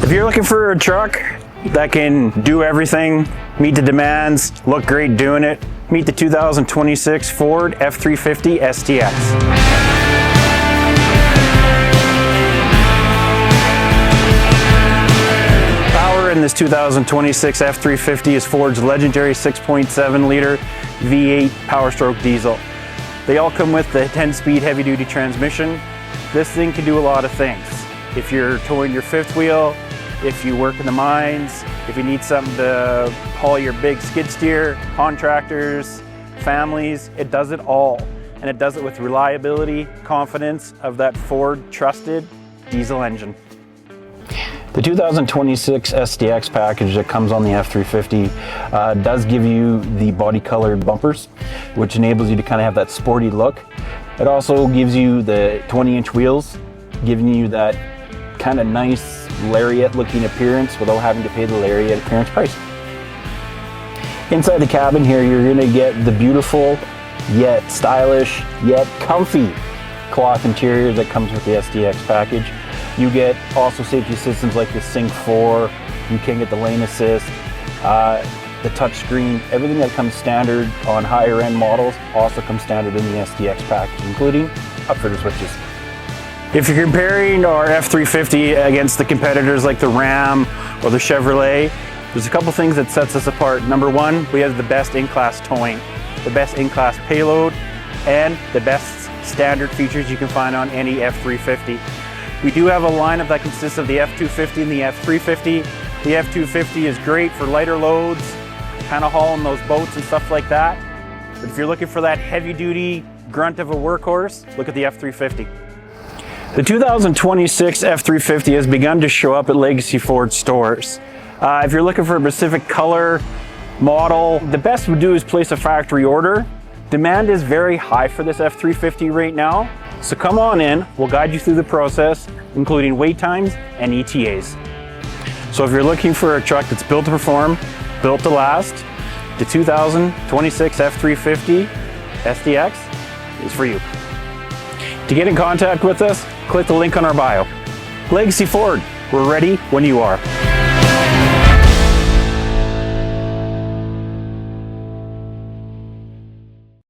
If you're looking for a truck that can do everything, meet the demands, look great doing it, meet the 2026 Ford F-350 STX. Power in this 2026 F-350 is Ford's legendary 6.7 liter V8 Power Stroke diesel. They all come with the 10-speed heavy-duty transmission. This thing can do a lot of things. If you're towing your fifth wheel, if you work in the mines, if you need something to haul your big skid steer, contractors, families, it does it all. And it does it with reliability, confidence of that Ford trusted diesel engine. The 2026 STX package that comes on the F-350 does give you the body colored bumpers, which enables you to kind of have that sporty look. It also gives you the 20-inch wheels, giving you that kind of nice lariat looking appearance without having to pay the lariat appearance price. Inside the cabin here, you're going to get the beautiful yet stylish yet comfy cloth interior that comes with the STX package. You get also safety systems like the Sync 4, you can get the lane assist, the touch screen, everything that comes standard on higher end models also comes standard in the STX package, including upfitter switches. If you're comparing our F-350 against the competitors like the Ram or the Chevrolet, there's a couple things that sets us apart. Number one, we have the best in-class towing, the best in-class payload, and the best standard features you can find on any F-350. We do have a lineup that consists of the F-250 and the F-350. The F-250 is great for lighter loads, kind of hauling those boats and stuff like that. But if you're looking for that heavy-duty grunt of a workhorse, look at the F-350. The 2026 F-350 has begun to show up at Legacy Ford stores. If you're looking for a specific color, model, the best would do is place a factory order. Demand is very high for this F-350 right now, so come on in, we'll guide you through the process, including wait times and ETAs. So if you're looking for a truck that's built to perform, built to last, the 2026 F-350 STX is for you. To get in contact with us, click the link on our bio. Legacy Ford, we're ready when you are.